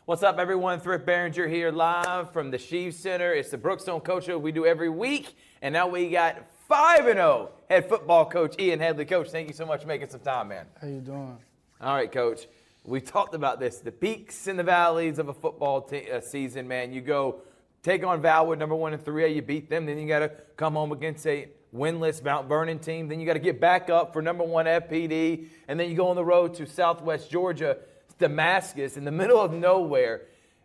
What's up, everyone? Thrift Barringer here live from the Sheaves Center. It's the Brookstone Coach Show we do every week. And now we got 5-0 head football coach Ian Headley. Coach, thank you so much for making some time, man. How you doing? All right, Coach. We talked about this, the peaks and the valleys of a football season, man. You go take on Valwood, number 1 and 3A, you beat them. Then you got to come home against a winless Mount Vernon team. Then you got to get back up for number 1 FPD. And then you go on the road to Southwest Georgia, Damascus, in the middle of nowhere.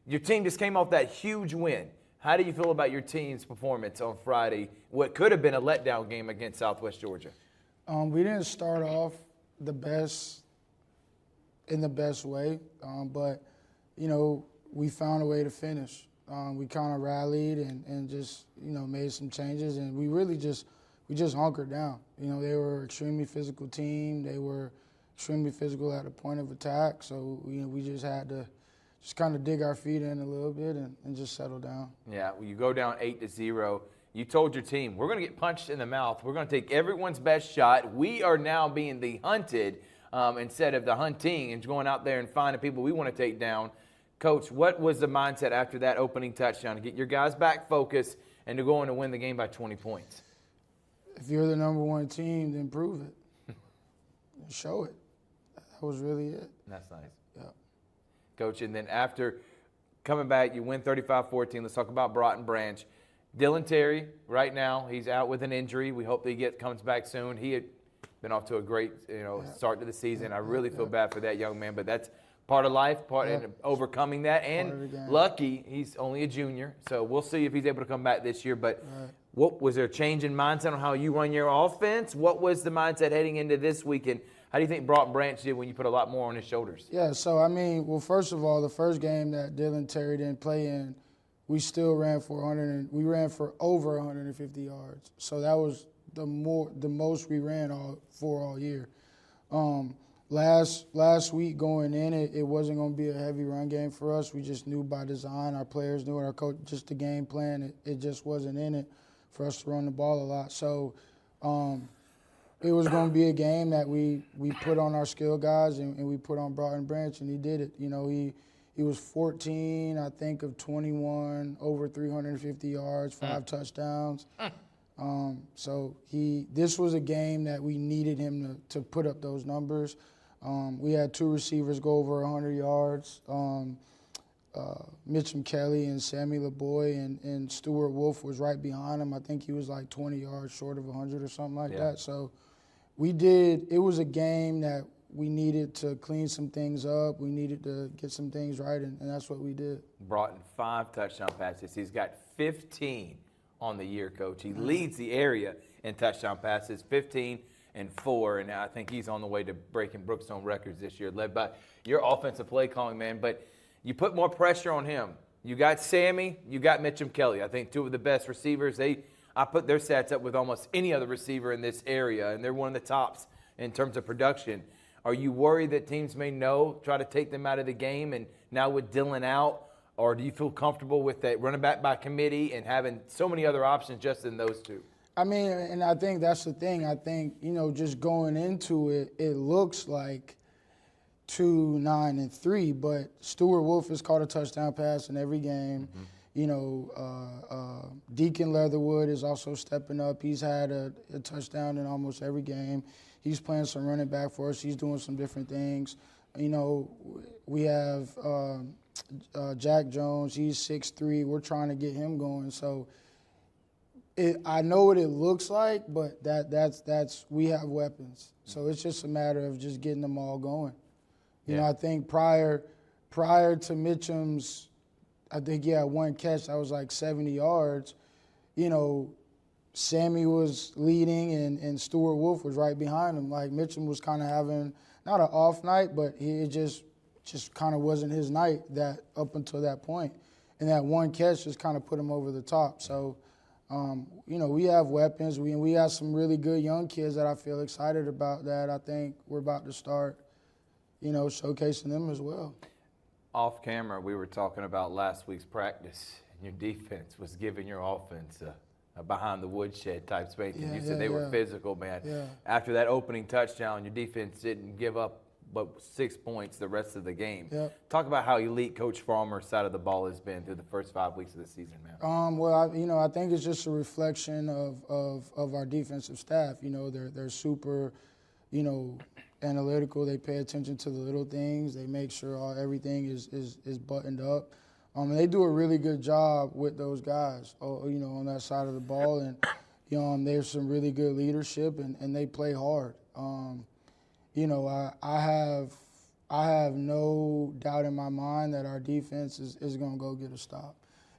Your team just came off that huge win. How do you feel about your team's performance on Friday, what could have been a letdown game against Southwest Georgia? We didn't start off the best in the best way, but, you know, we found a way to finish. We kind of rallied and just, you know, made some changes, and we really just hunkered down. You know, they were an extremely physical team. They were extremely physical at the point of attack, so, you know, we just had to just kind of dig our feet in a little bit and just settle down. Yeah, well, you go down 8-0. You told your team, we're going to get punched in the mouth. We're going to take everyone's best shot. We are now being the hunted instead of the hunting and going out there and finding people we want to take down. Coach, what was the mindset after that opening touchdown to get your guys back focused and to go on to win the game by 20 points? If you're the number 1 team, then prove it. Show it. That was really it. That's nice. Yeah. Coach, and then after coming back, you win 35-14. Let's talk about Broughton Branch. Dylan Terry, right now, he's out with an injury. We hope that he comes back soon. He had been off to a great, start to the season. I really feel bad for that young man, but that's part of life, and overcoming that. And lucky, he's only a junior, so we'll see if he's able to come back this year. But what was there a change in mindset on how you run your offense? What was the mindset heading into this weekend? How do you think Broughton Branch did when you put a lot more on his shoulders? Yeah, so, I mean, well, first of all, the first game that Dylan Terry didn't play in, we still ran for over 150 yards. So that was the most we ran all year. Last week going in, it wasn't going to be a heavy run game for us. We just knew by design, our players knew, our coach, just the game plan, it just wasn't in it for us to run the ball a lot. So it was going to be a game that we put on our skill guys and we put on Broughton Branch, and he did it. You know, he was 14, I think, of 21, over 350 yards, 5 touchdowns. So this was a game that we needed him to put up those numbers. We had 2 receivers go over 100 yards, Mitchum Kelly and Sammy LeBoy, and Stuart Wolf was right behind him. I think he was like 20 yards short of 100 or something like that. So it was a game that we needed to clean some things up. We needed to get some things right, and that's what we did. Broughton 5 touchdown passes. He's got 15 on the year, Coach. He leads the area in touchdown passes, 15 and 4, and I think he's on the way to breaking Brookstone records this year, led by your offensive play calling, man. But you put more pressure on him. You got Sammy, you got Mitchum Kelly. I think 2 of the best receivers. I put their stats up with almost any other receiver in this area, and they're one of the tops in terms of production. Are you worried that teams may try to take them out of the game, and now with Dylan out, or do you feel comfortable with that running back by committee and having so many other options just in those 2? I mean, and I think that's the thing. I think, you know, just going into it, it looks like 2, 9, and 3, but Stuart Wolf has caught a touchdown pass in every game. Mm-hmm. You know, Deacon Leatherwood is also stepping up. He's had a touchdown in almost every game. He's playing some running back for us. He's doing some different things. You know, we have Jack Jones. He's 6'3". We're trying to get him going. So I know what it looks like, but that's we have weapons. So it's just a matter of just getting them all going. You know, I think prior to Mitchum's, I think he had 1 catch that was like 70 yards. You know, Sammy was leading and Stuart Wolf was right behind him. Like, Mitchum was kind of having not an off night, but it just kind of wasn't his night up until that point. And that 1 catch just kind of put him over the top. So, you know, we have weapons. We have some really good young kids that I feel excited about that I think we're about to start, you know, showcasing them as well. Off camera, we were talking about last week's practice, and your defense was giving your offense a behind the woodshed type space. And you said they were physical, man. Yeah. After that opening touchdown, your defense didn't give up but 6 points the rest of the game. Yep. Talk about how elite Coach Farmer's side of the ball has been through the first 5 weeks of the season, man. Well, I think it's just a reflection of our defensive staff. They're super, analytical. They pay attention to the little things. They make sure everything is buttoned up. And they do a really good job with those guys, on that side of the ball. And, there's some really good leadership, and they play hard. I have no doubt in my mind that our defense is going to go get a stop.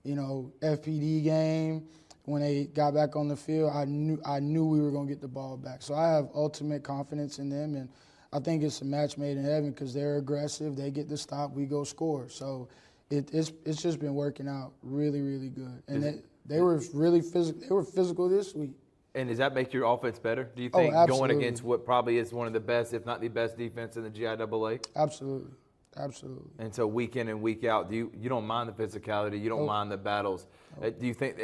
FPD game, when they got back on the field, I knew we were going to get the ball back. So I have ultimate confidence in them, and I think it's a match made in heaven because they're aggressive. They get the stop, we go score. So it's just been working out really, really good. And they were really physical. They were physical this week. And does that make your offense better, do you think, going against what probably is one of the best, if not the best, defense in the GIAA? Absolutely. Absolutely. And so week in and week out, you don't mind the physicality, you don't mind the battles. Do you think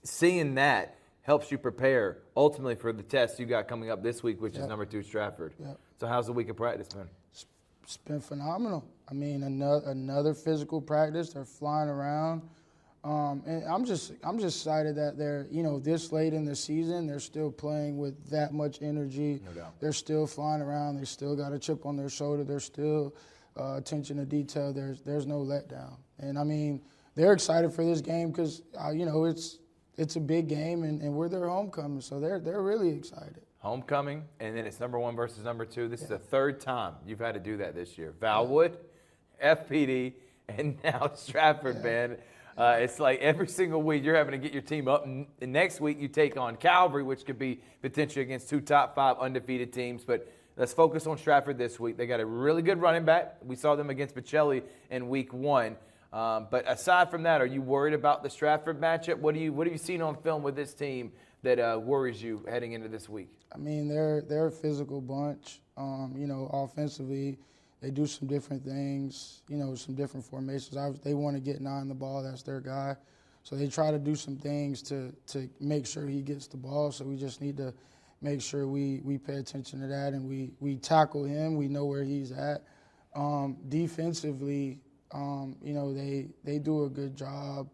seeing that helps you prepare ultimately for the test you got coming up this week, which is number 2 Stratford? Yep. So how's the week of practice been? It's been phenomenal. I mean, another physical practice. They're flying around. And I'm just excited that they're, this late in the season, they're still playing with that much energy. No doubt. They're still flying around. They still got a chip on their shoulder. They're still attention to detail. There's no letdown. And, I mean, they're excited for this game because, it's a big game, and we're their homecoming. So they're really excited. Homecoming, and then it's number 1 versus number 2. This is the 3rd time you've had to do that this year. Valwood, FPD, and now Stratford, man. It's like every single week you're having to get your team up. And next week you take on Calvary, which could be potentially against 2 top 5 undefeated teams. But let's focus on Stratford this week. They got a really good running back. We saw them against Bocelli in week 1. But aside from that, are you worried about the Stratford matchup? What have you seen on film with this team that worries you heading into this week? I mean, they're a physical bunch. Offensively, they do some different things, some different formations. They want to get 9 the ball. That's their guy. So they try to do some things to make sure he gets the ball. So we just need to make sure we pay attention to that and we tackle him. We know where he's at. Defensively, they do a good job,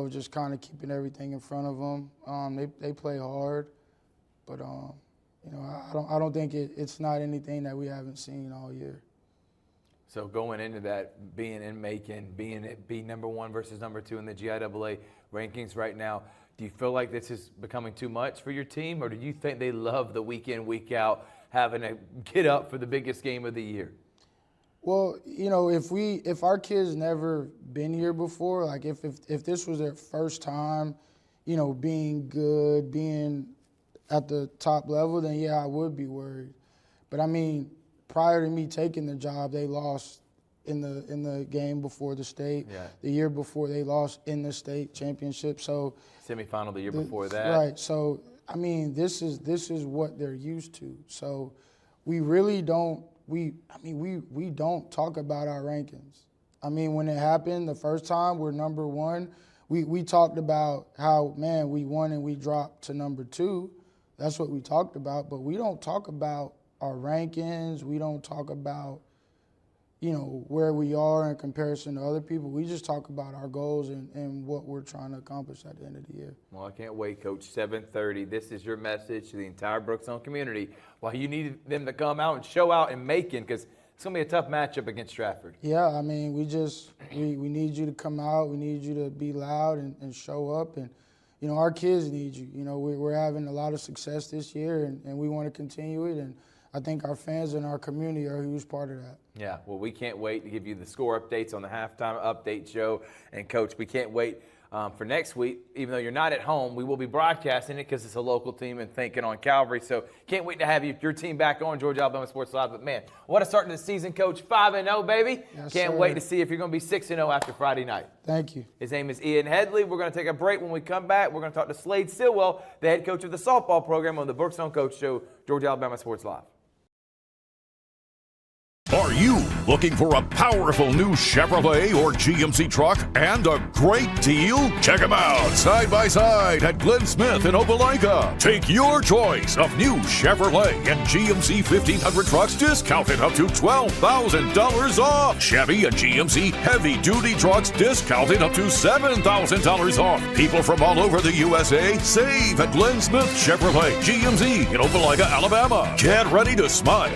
just kind of keeping everything in front of them. They play hard, but I don't think it's not anything that we haven't seen all year. So going into that, being in Macon, being number 1 versus number 2 in the GIAA rankings right now, do you feel like this is becoming too much for your team, or do you think they love the week in, week out, having to get up for the biggest game of the year? Well, if our kids never been here before, like if this was their first time, being good, being at the top level, then yeah, I would be worried. But I mean, prior to me taking the job, they lost in the game before the state. Yeah. The year before, they lost in the state championship. So semifinal the year before that. Right. So I mean, this is what they're used to. So we really don't. We don't talk about our rankings. I mean, when it happened the first time, we're number 1. We talked about how, man, we won and we dropped to number 2. That's what we talked about. But we don't talk about our rankings. We don't talk about, where we are in comparison to other people. We just talk about our goals and what we're trying to accomplish at the end of the year. Well, I can't wait, Coach. 7:30. This is your message to the entire Brookstone community. Well, you need them to come out and show out in Macon because it's going to be a tough matchup against Stratford. Yeah, I mean, we need you to come out. We need you to be loud and show up. And, our kids need you. We're having a lot of success this year, and we want to continue it. And I think our fans and our community are a huge part of that. Yeah, well, we can't wait to give you the score updates on the halftime update show. And, Coach, we can't wait for next week. Even though you're not at home, we will be broadcasting it because it's a local team and thinking on Calvary. So can't wait to have your team back on Georgia Alabama Sports Live. But, man, what a start to the season, Coach. 5-0, baby. Yes, can't sir. wait to see if you're going to be 6-0 after Friday night. Thank you. His name is Ian Headley. We're going to take a break. When we come back, we're going to talk to Slade Stillwell, the head coach of the softball program on the Brookstone Coach Show, Georgia Alabama Sports Live. Are you looking for a powerful new Chevrolet or GMC truck and a great deal? Check them out side by side at Glenn Smith in Opelika. Take your choice of new Chevrolet and GMC 1500 trucks discounted up to $12,000 off. Chevy and GMC heavy-duty trucks discounted up to $7,000 off. People from all over the USA save at Glenn Smith Chevrolet GMC in Opelika, Alabama. Get ready to smile.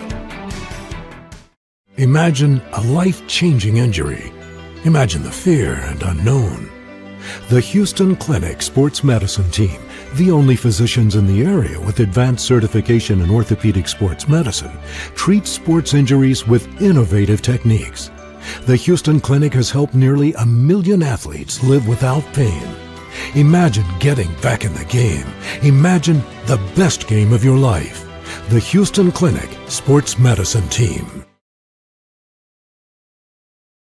Imagine a life-changing injury. Imagine the fear and unknown. The Houston Clinic Sports Medicine Team, the only physicians in the area with advanced certification in orthopedic sports medicine, treats sports injuries with innovative techniques. The Houston Clinic has helped nearly 1 million athletes live without pain. Imagine getting back in the game. Imagine the best game of your life. The Houston Clinic Sports Medicine Team.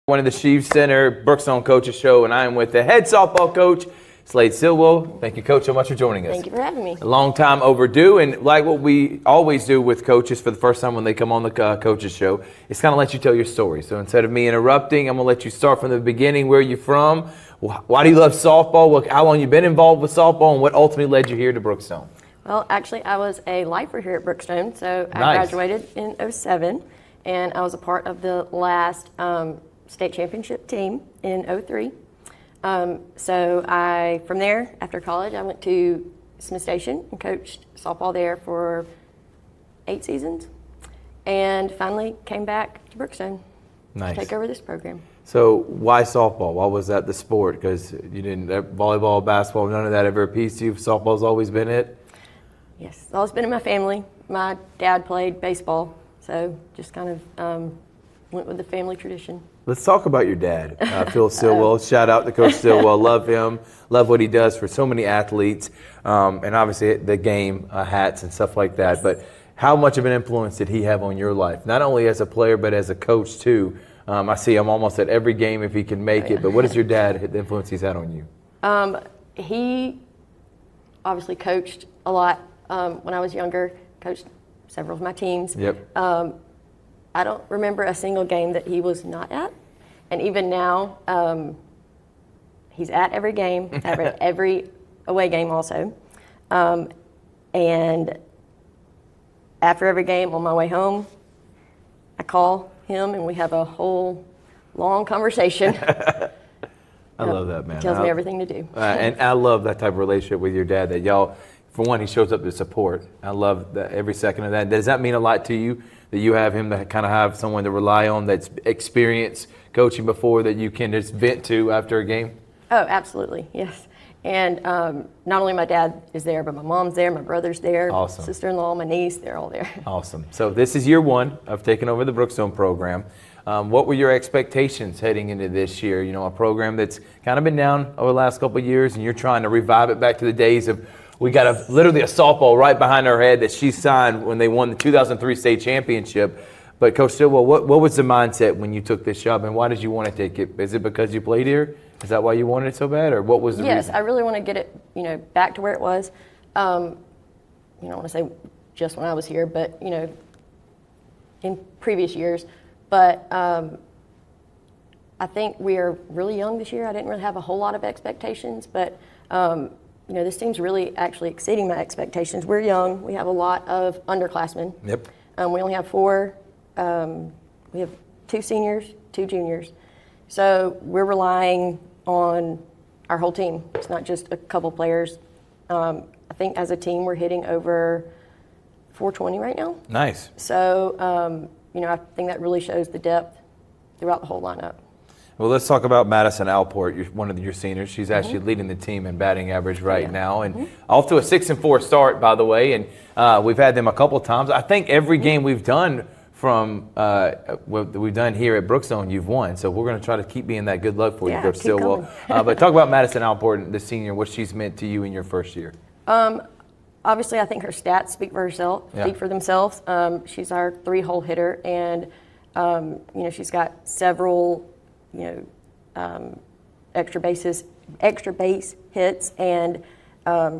One of the Sheaves Center Brookstone Coaches Show, and I am with the head softball coach, Slade Stillwell. Thank you, Coach, so much for joining us. Thank you for having me. A long time overdue, and like what we always do with coaches for the first time when they come on the Coaches Show, it's kind of let you tell your story. So instead of me interrupting, I'm going to let you start from the beginning. Where are you from? Why do you love softball? How long you been involved with softball, and what ultimately led you here to Brookstone? Well, actually, I was a lifer here at Brookstone, so I Nice. graduated in '07, and I was a part of the last state championship team in '03. So from there, after college, I went to Smith Station and coached softball there for 8 seasons, and finally came back to Brookstone Nice. to take over this program. So why softball? Why was that the sport? Because you didn't volleyball, basketball, none of that ever appeased to you. Softball's always been it. Yes, it's always been in my family. My dad played baseball, so just kind of went with the family tradition. Let's talk about your dad, Phil Stillwell. Shout out to Coach Stillwell. Love him. Love what he does for so many athletes, and obviously the game, hats and stuff like that. But how much of an influence did he have on your life? Not only as a player, but as a coach too. I see him almost at every game if he can make it. But what is your dad, the influence he's had on you? He obviously coached a lot when I was younger, coached several of my teams. Yep. I don't remember a single game that he was not at. And even now, he's at every game, every away game also. And after every game on my way home, I call him and we have a whole long conversation. I love that, man. He tells me everything to do. And I love that type of relationship with your dad that y'all, for one, he shows up to support. I love that, every second of that. Does that mean a lot to you that you have him to kind of have someone to rely on that's experienced coaching before that you can just vent to after a game? Oh, absolutely, yes. And not only my dad is there, but my mom's there, my brother's there, Awesome. sister-in-law, my niece, they're all there. Awesome. So this is year one of taking over the Brookstone program. What were your expectations heading into this year? You know, a program that's kind of been down over the last couple of years, and you're trying to revive it back to the days of, we got literally a softball right behind our head that she signed when they won the 2003 state championship. But Coach Stillwell, what was the mindset when you took this job, and why did you want to take it? Is it because you played here? Is that why you wanted it so bad, or what was the reason? Yes, I really want to get it, back to where it was. I don't want to say just when I was here, but, in previous years. But I think we are really young this year. I didn't really have a whole lot of expectations, but, this team's really actually exceeding my expectations. We're young. We have a lot of underclassmen. Yep. We only have 4. We have 2 seniors, 2 juniors. So we're relying on our whole team. It's not just a couple players. I think as a team we're hitting over 420 right now. Nice. So, I think that really shows the depth throughout the whole lineup. Well, let's talk about Madison Alport, one of your seniors. She's actually leading the team in batting average right now, and off to a 6-4 start, by the way. And we've had them a couple of times. I think every game we've done from what we've done here at Brookstone, you've won. So we're going to try to keep being that good luck for you, Coach Stillwell. But talk about Madison Alport, the senior, what she's meant to you in your first year. Obviously, I think her stats speak for themselves. She's our 3-hole hitter, and she's got several extra base hits, and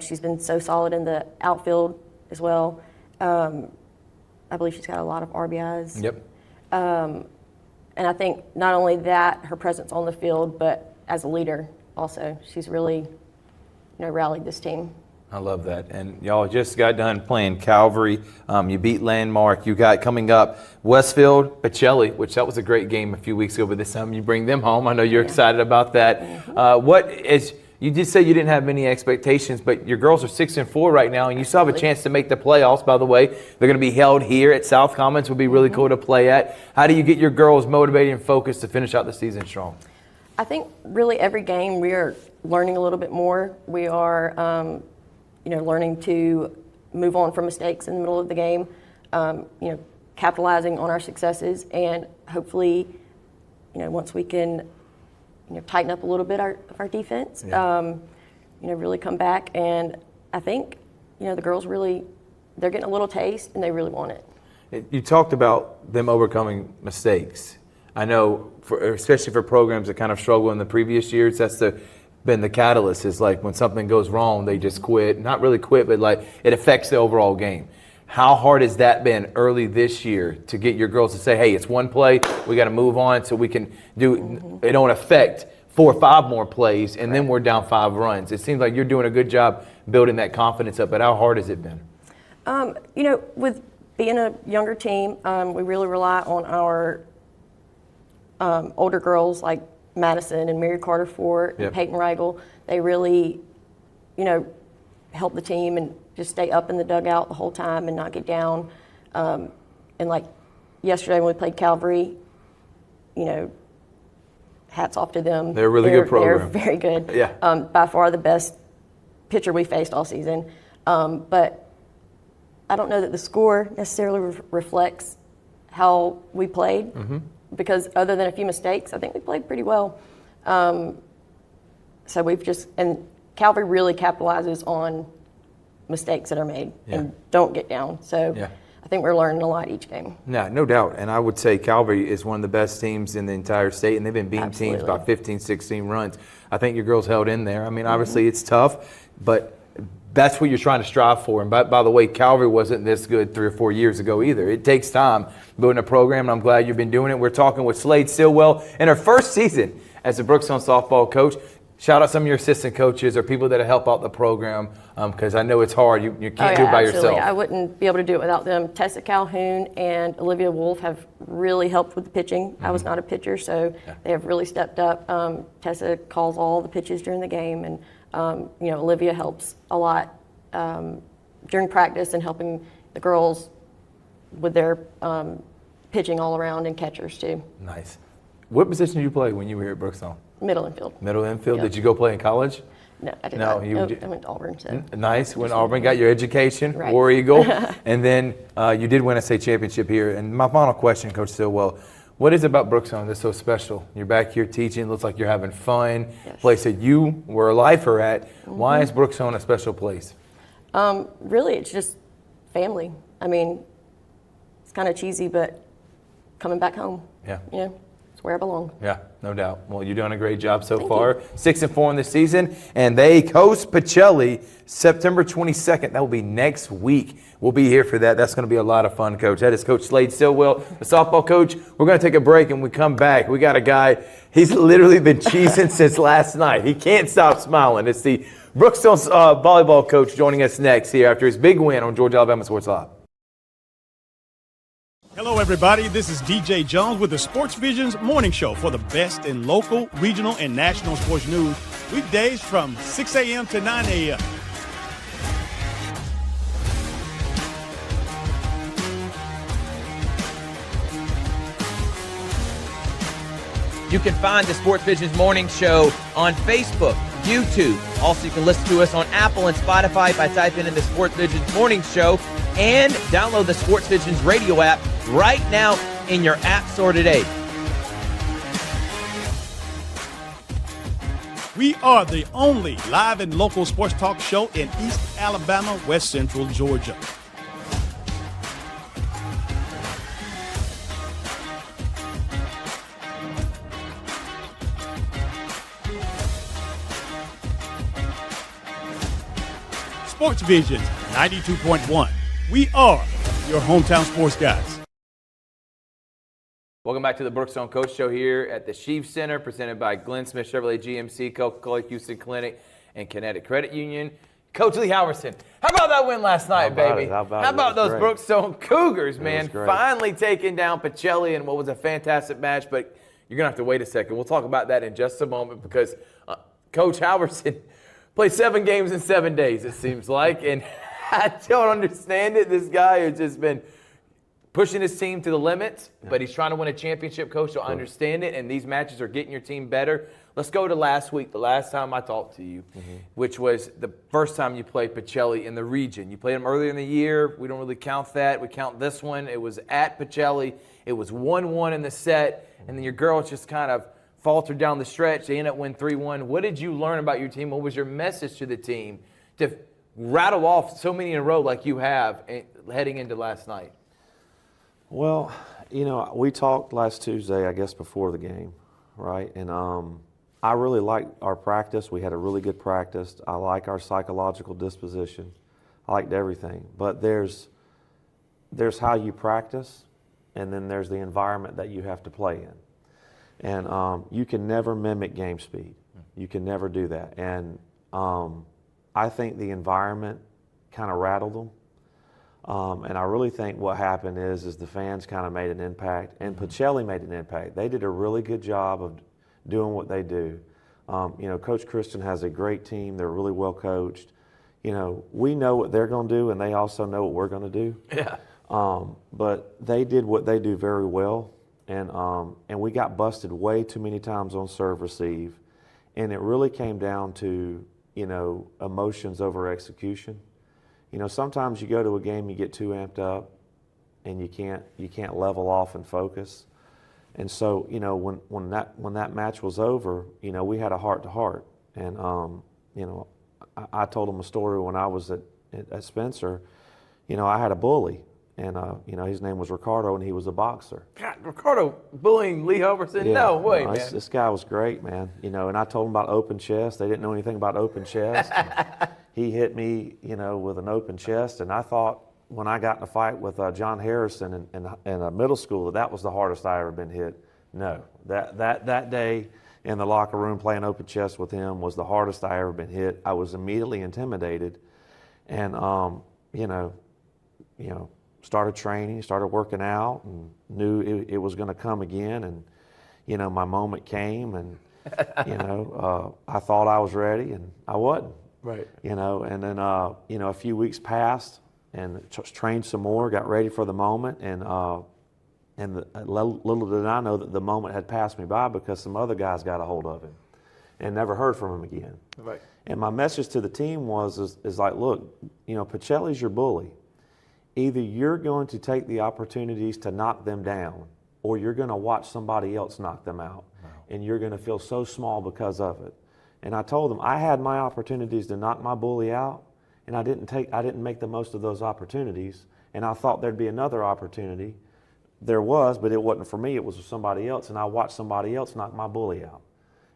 she's been so solid in the outfield as well. I believe she's got a lot of RBIs. Yep. And I think not only that, her presence on the field, but as a leader also. She's really, rallied this team. I love that. And y'all just got done playing Calvary. You beat Landmark. You got coming up Westfield, Pacelli, which that was a great game a few weeks ago, but this time you bring them home. I know you're excited about that. You did say you didn't have many expectations, but your girls are 6-4 right now, and you still have a chance to make the playoffs, by the way. They're going to be held here at South Commons. Would be really cool to play at. How do you get your girls motivated and focused to finish out the season strong? I think really every game we are learning a little bit more. We are, learning to move on from mistakes in the middle of the game, capitalizing on our successes, and hopefully, once we can, tighten up a little bit of our defense, really come back. And I think, the girls they're getting a little taste and they really want it. You talked about them overcoming mistakes. I know, especially for programs that kind of struggle in the previous years, that's been the catalyst, is like when something goes wrong, they just quit. Not really quit, but like it affects the overall game. How hard has that been early this year to get your girls to say, hey, it's one play, we got to move on so we can do it don't affect 4 or 5 more plays, and then we're down 5 runs. It seems like you're doing a good job building that confidence up, but how hard has it been? With being a younger team, we really rely on our older girls like Madison and Mary Carter Ford and Peyton Reigel. They really, help the team and just stay up in the dugout the whole time and not get down. And like yesterday when we played Calvary, hats off to them. They're a really good program. They're very good. Yeah. By far the best pitcher we faced all season. But I don't know that the score necessarily reflects how we played. Because other than a few mistakes, I think we played pretty well. So and Calvary really capitalizes on mistakes that are made and don't get down. So I think we're learning a lot each game. No doubt. And I would say Calvary is one of the best teams in the entire state, and they've been beating teams by 15, 16 runs. I think your girls held in there. I mean, obviously it's tough, but that's what you're trying to strive for. And by the way, Calvary wasn't this good 3 or 4 years ago either. It takes time building a program, and I'm glad you've been doing it. We're talking with Slade Stillwell in her first season as a Brookstone softball coach. Shout out some of your assistant coaches or people that help out the program, because I know it's hard. You can't do it by yourself. I wouldn't be able to do it without them. Tessa Calhoun and Olivia Wolf have really helped with the pitching. I was not a pitcher, so they have really stepped up. Tessa calls all the pitches during the game, and Olivia helps a lot during practice and helping the girls with their pitching all around and catchers too. Nice. What position did you play when you were here at Brookstone? Middle infield. Middle infield. Yep. Did you go play in college? No, I did No, not. I went to Auburn. So. Nice. Went to Auburn, got your education, Right. War Eagle, and then you did win a state championship here. And my final question, Coach Stillwell, what is it about Brookstone that's so special? You're back here teaching. Looks like you're having fun. Yes. Place that you were a lifer at. Why is Brookstone a special place? Really, it's just family. I mean, it's kind of cheesy, but coming back home. Yeah. It's where I belong. Yeah, no doubt. Well, you're doing a great job so Thank far. you. 6-4 in the season, and they host Pacelli September 22nd. That will be next week. We'll be here for that. That's going to be a lot of fun, Coach. That is Coach Slade Stillwell, the softball coach. We're going to take a break, and we come back. We got a guy, he's literally been cheesing since last night. He can't stop smiling. It's the Brookstone volleyball coach joining us next here after his big win on Georgia Alabama Sports Live. Hello, everybody. This is DJ Jones with the Sports Vision's morning show for the best in local, regional, and national sports news. Weekdays from 6 a.m. to 9 a.m. You can find the Sports Vision's morning show on Facebook, YouTube. Also, you can listen to us on Apple and Spotify by typing in the Sports Vision's morning show, and download the Sports Vision's radio app right now in your app store today. We are the only live and local sports talk show in East Alabama, West Central Georgia. Sports Vision 92.1. We are your hometown sports guys. Welcome back to the Brookstone Coach Show here at the Sheaves Center, presented by Glenn Smith Chevrolet GMC, Coca-Cola Houston Clinic, and Kinetic Credit Union. Coach Lee Halverson, how about that win last night, baby? How about those great. Brookstone Cougars, man? great. Finally taking down Pacelli in what was a fantastic match, but you're going to have to wait a second. We'll talk about that in just a moment because Coach Halverson played 7 games in 7 days, it seems like, and I don't understand it. This guy has just been pushing his team to the limits, but he's trying to win a championship, Coach, so I understand it, and these matches are getting your team better. Let's go to last week, the last time I talked to you, which was the first time you played Pacelli in the region. You played him earlier in the year. We don't really count that. We count this one. It was at Pacelli. It was 1-1 in the set, and then your girls just kind of faltered down the stretch. They ended up winning 3-1. What did you learn about your team? What was your message to the team to rattle off so many in a row like you have heading into last night? Well, we talked last Tuesday, I guess, before the game, right? And I really liked our practice. We had a really good practice. I like our psychological disposition. I liked everything. But there's how you practice, and then there's the environment that you have to play in. And you can never mimic game speed. You can never do that. And I think the environment kind of rattled them. And I really think what happened is the fans kind of made an impact, and Pacelli made an impact. They did a really good job of doing what they do. Coach Christian has a great team. They're really well coached. We know what they're going to do, and they also know what we're going to do. Yeah. But they did what they do very well, and we got busted way too many times on serve receive, and it really came down to emotions over execution. Sometimes you go to a game, you get too amped up, and you can't level off and focus. And so, when that match was over, we had a heart-to-heart. And I told him a story when I was at Spencer. I had a bully, and his name was Ricardo, and he was a boxer. God, Ricardo bullying Lee Halverson? Yeah, No way, man. This guy was great, man. And I told him about open chest. They didn't know anything about open chest. He hit me, with an open chest, and I thought when I got in a fight with John Harrison in middle school that was the hardest I ever been hit. No, that day in the locker room playing open chest with him was the hardest I ever been hit. I was immediately intimidated, and started training, started working out, and knew it was going to come again. And my moment came, and I thought I was ready, and I wasn't. Right. And then a few weeks passed, and trained some more, got ready for the moment, and little did I know that the moment had passed me by because some other guys got a hold of him, and never heard from him again. Right. And my message to the team is like, look, Pacelli's your bully. Either you're going to take the opportunities to knock them down, or you're going to watch somebody else knock them out, and you're going to feel so small because of it. And I told them I had my opportunities to knock my bully out, and I didn't make the most of those opportunities. And I thought there'd be another opportunity. There was, but it wasn't for me. It was for somebody else, and I watched somebody else knock my bully out.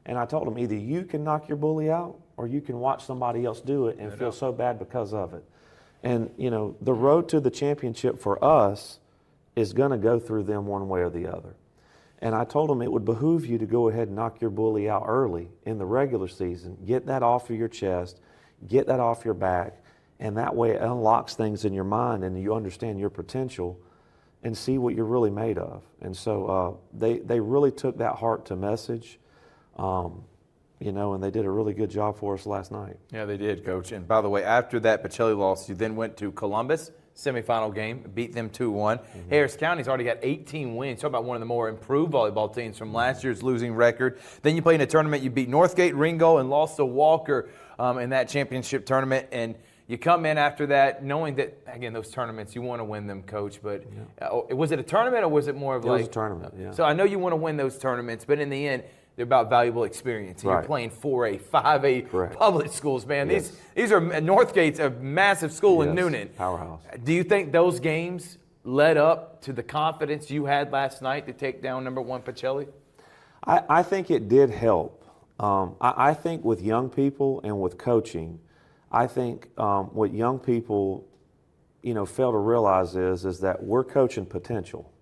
And I told them either you can knock your bully out, or you can watch somebody else do it and feel so bad because of it. And the road to the championship for us is going to go through them one way or the other. And I told them it would behoove you to go ahead and knock your bully out early in the regular season. Get that off of your chest, get that off your back, and that way it unlocks things in your mind and you understand your potential and see what you're really made of. And so they really took that heart to message, and they did a really good job for us last night. Yeah, they did, Coach. And by the way, after that Pacelli loss, you then went to Columbus, semifinal game, beat them 2-1. Harris County's already got 18 wins. Talk about one of the more improved volleyball teams from last year's losing record. Then you played in a tournament. You beat Northgate, Ringo, and lost to Walker in that championship tournament. And you come in after that knowing that, again, those tournaments, you want to win them, Coach. But was it a tournament or was it more of It was a tournament, yeah. So I know you want to win those tournaments, but in the end, they're about valuable experience. And Right. You're playing 4A, 5A Correct. public schools, man. Yes. These are Northgate's a massive school in Yes, Noonan. powerhouse. Do you think those games led up to the confidence you had last night to take down number 1 Pacelli? I think it did help. I think with young people and with coaching, I think what young people, fail to realize is that we're coaching potential.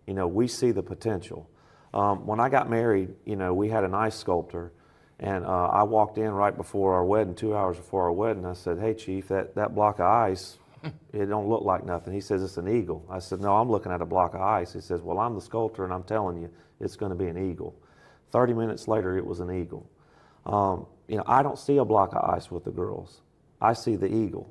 We see the potential. When I got married, we had an ice sculptor, and I walked in right before our wedding, 2 hours before our wedding. I said, "Hey, Chief, that block of ice, it don't look like nothing." He says, "It's an eagle." I said, "No, I'm looking at a block of ice." He says, "Well, I'm the sculptor, and I'm telling you, it's going to be an eagle." 30 minutes later, it was an eagle. I don't see a block of ice with the girls. I see the eagle.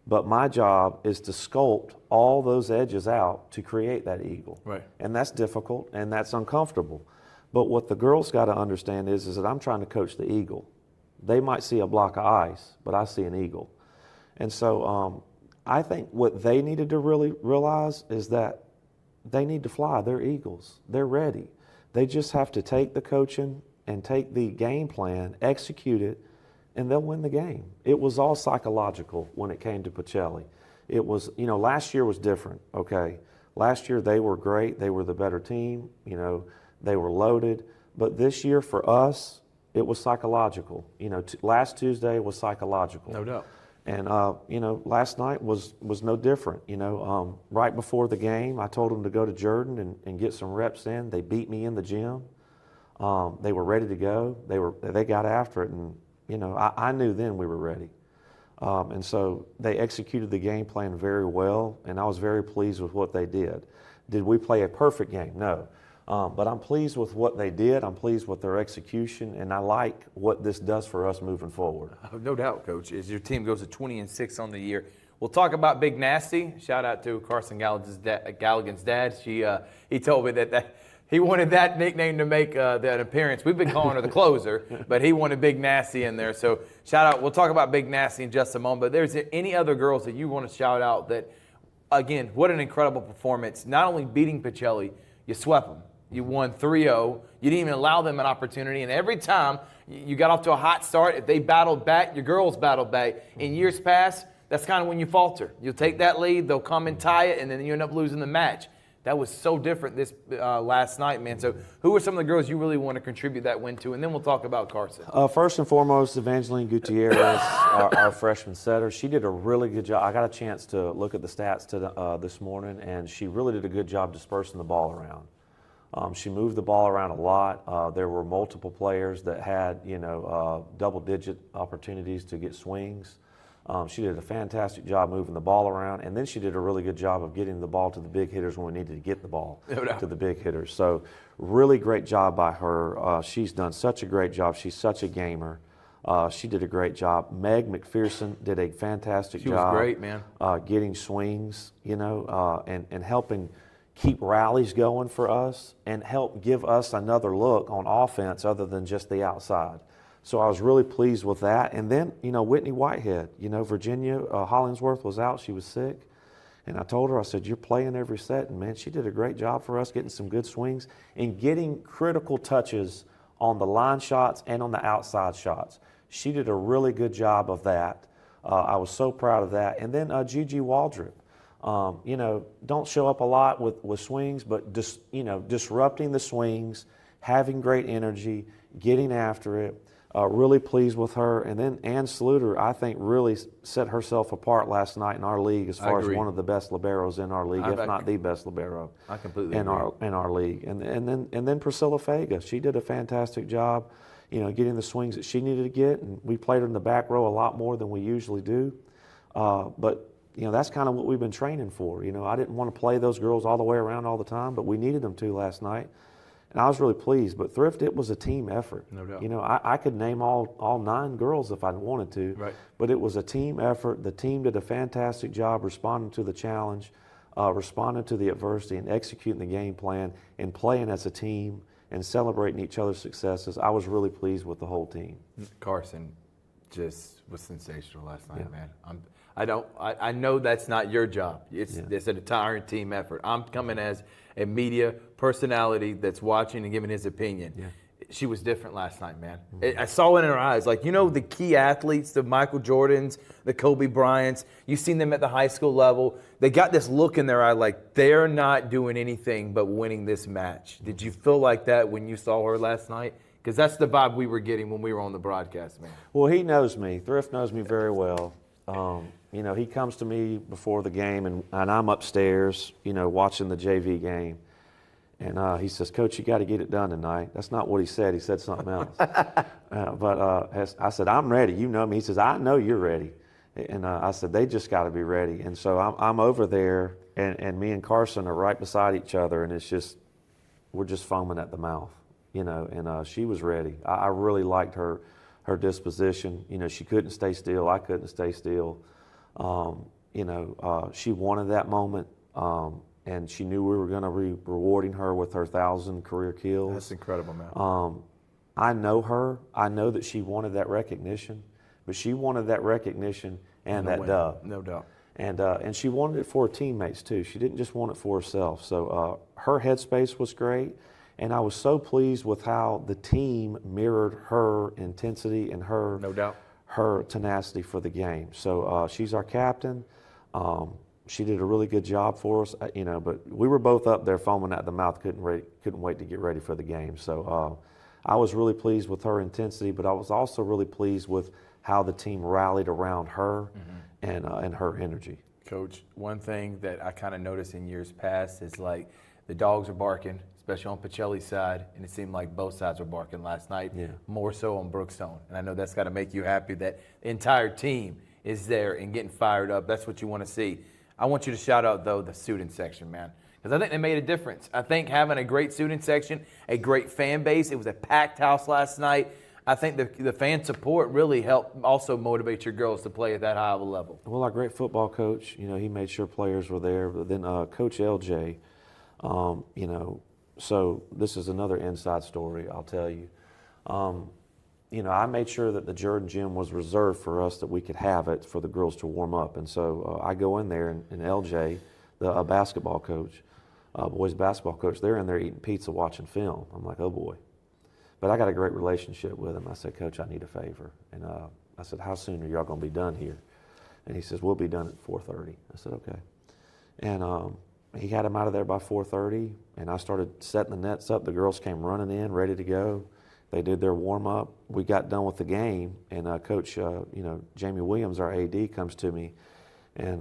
But my job is to sculpt all those edges out to create that eagle. Right. And that's difficult and that's uncomfortable. But what the girls got to understand is that I'm trying to coach the eagle. They might see a block of ice, but I see an eagle. And so I think what they needed to really realize is that they need to fly. They're eagles. They're ready. They just have to take the coaching and take the game plan, execute it, and they'll win the game. It was all psychological when it came to Pacelli. It was, last year was different, okay? Last year they were great. They were the better team. They were loaded. But this year for us, it was psychological. Last Tuesday was psychological. No doubt. And, last night was no different. Right before the game, I told them to go to Jordan and get some reps in. They beat me in the gym. They were ready to go. They got after it, and I knew then we were ready. And so they executed the game plan very well, and I was very pleased with what they did. Did we play a perfect game? No. But I'm pleased with what they did. I'm pleased with their execution, and I like what this does for us moving forward. No doubt, Coach. As your team goes to 20-6 on the year, we'll talk about Big Nasty. Shout out to Carson Galligan's dad. He told me that he wanted that nickname to make that appearance. We've been calling her the closer, but he wanted Big Nasty in there. So shout out. We'll talk about Big Nasty in just a moment. But there's any other girls that you want to shout out that, again, what an incredible performance. Not only beating Pacelli, you swept them. You won 3-0. You didn't even allow them an opportunity. And every time you got off to a hot start, if they battled back, your girls battled back. In years past, that's kind of when you falter. You'll take that lead, they'll come and tie it, and then you end up losing the match. That was so different this last night, man. So who are some of the girls you really want to contribute that win to? And then we'll talk about Carson. First and foremost, Evangeline Gutierrez, our freshman setter. She did a really good job. I got a chance to look at the stats this morning, and she really did a good job dispersing the ball around. She moved the ball around a lot. There were multiple players that had, double-digit opportunities to get swings. She did a fantastic job moving the ball around, and then she did a really good job of getting the ball to the big hitters when we needed to get the ball to the big hitters. So really great job by her. She's done such a great job. She's such a gamer. She did a great job. Meg McPherson did a fantastic job. She was great, man. Getting swings, and helping keep rallies going for us and help give us another look on offense other than just the outside. So I was really pleased with that. And then, Whitney Whitehead, Virginia Hollingsworth was out. She was sick. And I told her, I said, "You're playing every set." And, man, she did a great job for us getting some good swings and getting critical touches on the line shots and on the outside shots. She did a really good job of that. I was so proud of that. And then Gigi Waldrop. Don't show up a lot with swings, but disrupting the swings, having great energy, getting after it. Really pleased with her. And then Ann Sluter, I think, really set herself apart last night in our league as far as one of the best liberos in our league, if not the best libero. I completely in agree. our league. And then Priscilla Faga, she did a fantastic job, getting the swings that she needed to get. And we played her in the back row a lot more than we usually do. But that's kind of what we've been training for. I didn't want to play those girls all the way around all the time, but we needed them to last night. And I was really pleased. But Thrift, it was a team effort. No doubt. I could name all 9 girls if I wanted to. Right. But it was a team effort. The team did a fantastic job responding to the challenge, responding to the adversity, and executing the game plan and playing as a team and celebrating each other's successes. I was really pleased with the whole team. Carson just was sensational last night, man. I know that's not your job. It's an entire team effort. I'm coming as a media personality that's watching and giving his opinion. Yeah. She was different last night, man. I saw it in her eyes. Like, the key athletes, the Michael Jordans, the Kobe Bryants, you've seen them at the high school level. They got this look in their eye like they're not doing anything but winning this match. Did you feel like that when you saw her last night? Because that's the vibe we were getting when we were on the broadcast, man. Well, he knows me. Thrift knows me very well. He comes to me before the game, and I'm upstairs, watching the JV game. And he says, Coach, you got to get it done tonight. That's not what he said. He said something else. But I said, I'm ready. You know me. He says, I know you're ready. And I said, they just got to be ready. And so I'm over there, and me and Carson are right beside each other, and we're just foaming at the mouth, you know. And she was ready. I really liked her disposition. You know, she couldn't stay still. I couldn't stay still. You know, she wanted that moment. And she knew we were going to be rewarding her with her 1,000 career kills. That's incredible, man. I know her. I know that she wanted that recognition, but she wanted that recognition and that dub. No doubt. And she wanted it for her teammates too. She didn't just want it for herself. So her headspace was great, and I was so pleased with how the team mirrored her intensity and her no doubt her tenacity for the game. So she's our captain. She did a really good job for us, you know, but we were both up there foaming at the mouth, couldn't wait to get ready for the game. So I was really pleased with her intensity, but I was also really pleased with how the team rallied around her and her energy. Coach, one thing that I kind of noticed in years past is like the dogs are barking, especially on Pacelli's side, and it seemed like both sides were barking last night, more so on Brookstone. And I know that's got to make you happy that the entire team is there and getting fired up. That's what you want to see. I want you to shout out, though, the student section, man, because I think they made a difference. I think having a great student section, a great fan base, it was a packed house last night. I think the fan support really helped also motivate your girls to play at that high of a level. Well, our great football coach, you know, he made sure players were there. But then Coach LJ, you know, so this is another inside story I'll tell you. You know, I made sure that the Jordan Gym was reserved for us, that we could have it for the girls to warm up. And so I go in there, and LJ, the basketball coach, boys basketball coach, they're in there eating pizza, watching film. I'm like, oh boy. But I got a great relationship with him. I said, Coach, I need a favor. And I said, how soon are y'all going to be done here? And he says, we'll be done at 4:30. I said, okay. And he had them out of there by 4:30, and I started setting the nets up. The girls came running in, ready to go. They did their warm-up. We got done with the game, and Coach, you know, Jamie Williams, our AD, comes to me, and,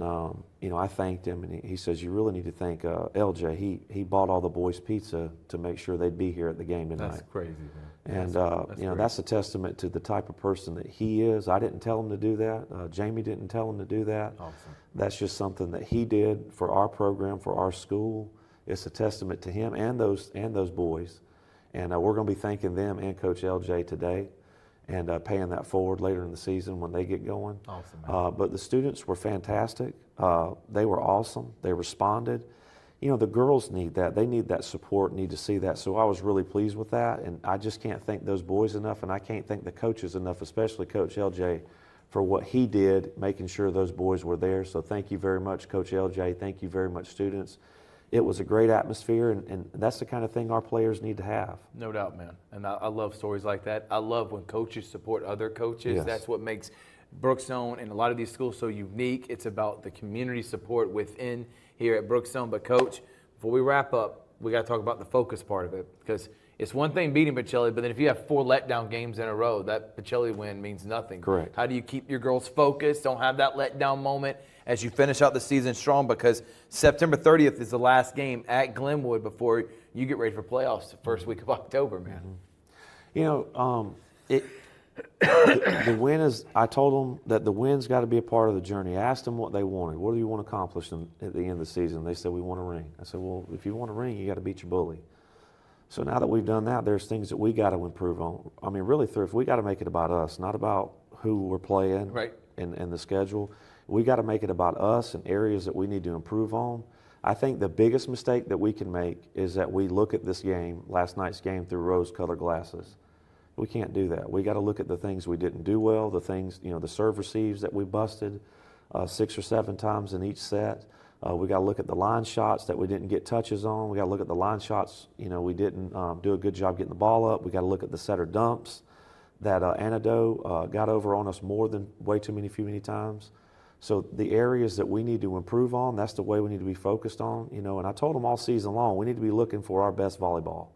you know, I thanked him, and he says, you really need to thank LJ. He bought all the boys pizza to make sure they'd be here at the game tonight. That's crazy, man. And, you know, that's a testament to the type of person that he is. I didn't tell him to do that. Jamie didn't tell him to do that. Awesome. That's just something that he did for our program, for our school. It's a testament to him and those boys. And we're going to be thanking them and Coach LJ today, and paying that forward later in the season when they get going. Awesome, man. But the students were fantastic. They were awesome. They responded. You know, the girls need that. They need that support, need to see that. So I was really pleased with that. And I just can't thank those boys enough, and I can't thank the coaches enough, especially Coach LJ, for what he did, making sure those boys were there. So thank you very much, Coach LJ. Thank you very much, students. It was a great atmosphere, and that's the kind of thing our players need to have. No doubt, man. And I love stories like that. I love when coaches support other coaches. Yes. That's what makes Brookstone and a lot of these schools so unique. It's about the community support within here at Brookstone. But, Coach, before we wrap up, we got to talk about the focus part of it, because it's one thing beating Pacelli, but then if you have 4 letdown games in a row, that Pacelli win means nothing. Correct. How do you keep your girls focused? Don't have that letdown moment as you finish out the season strong, because September 30th is the last game at Glenwood before you get ready for playoffs the first week of October, man. Mm-hmm. You know, the win is, I told them that the win's got to be a part of the journey. I asked them what they wanted. What do you want to accomplish at the end of the season? They said, we want a ring. I said, well, if you want a ring, you got to beat your bully. So now that we've done that, there's things that we got to improve on. I mean, really, Thrift, we got to make it about us, not about who we're playing and the schedule. We got to make it about us and areas that we need to improve on. I think the biggest mistake that we can make is that we look at this game, last night's game, through rose-colored glasses. We can't do that. We got to look at the things we didn't do well, the things, you know, the serve receives that we busted 6 or 7 times in each set. We got to look at the line shots that we didn't get touches on. We got to look at the line shots, you know, we didn't do a good job getting the ball up. We got to look at the setter dumps that Anado got over on us more than way too many times. So the areas that we need to improve on, that's the way we need to be focused on, you know. And I told them all season long, we need to be looking for our best volleyball.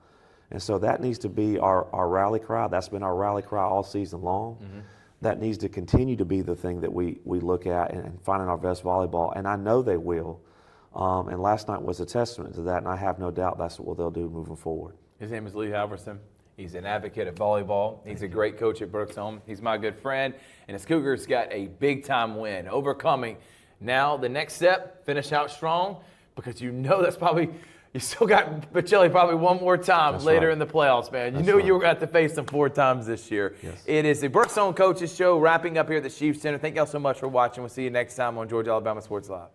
And so that needs to be our rally cry. That's been our rally cry all season long. Mm-hmm. That needs to continue to be the thing that we look at and finding our best volleyball. And I know they will. And last night was a testament to that, and I have no doubt that's what they'll do moving forward. His name is Lee Halverson. He's an advocate at volleyball. He's a great coach at Brookstone. He's my good friend. And his Cougars got a big-time win, overcoming. Now the next step, finish out strong, because you know that's probably – you still got Pacelli probably one more time That's later right. in the playoffs, man. You That's knew right. you were going to have to face them 4 times this year. Yes. It is the Brookstone Coaches Show wrapping up here at the Chiefs Center. Thank y'all so much for watching. We'll see you next time on Georgia Alabama Sports Live.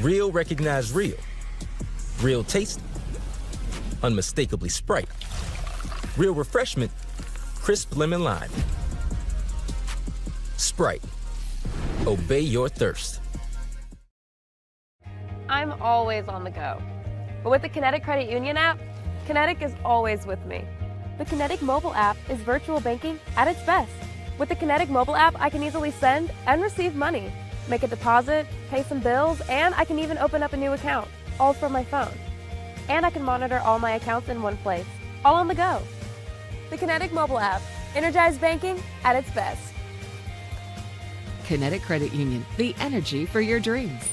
Real recognize real. Real taste, unmistakably Sprite. Real refreshment, crisp lemon lime. Sprite, obey your thirst. I'm always on the go. But with the Kinetic Credit Union app, Kinetic is always with me. The Kinetic mobile app is virtual banking at its best. With the Kinetic mobile app, I can easily send and receive money, make a deposit, pay some bills, and I can even open up a new account, all from my phone. And I can monitor all my accounts in one place, all on the go. The Kinetic mobile app, energized banking at its best. Kinetic Credit Union, the energy for your dreams.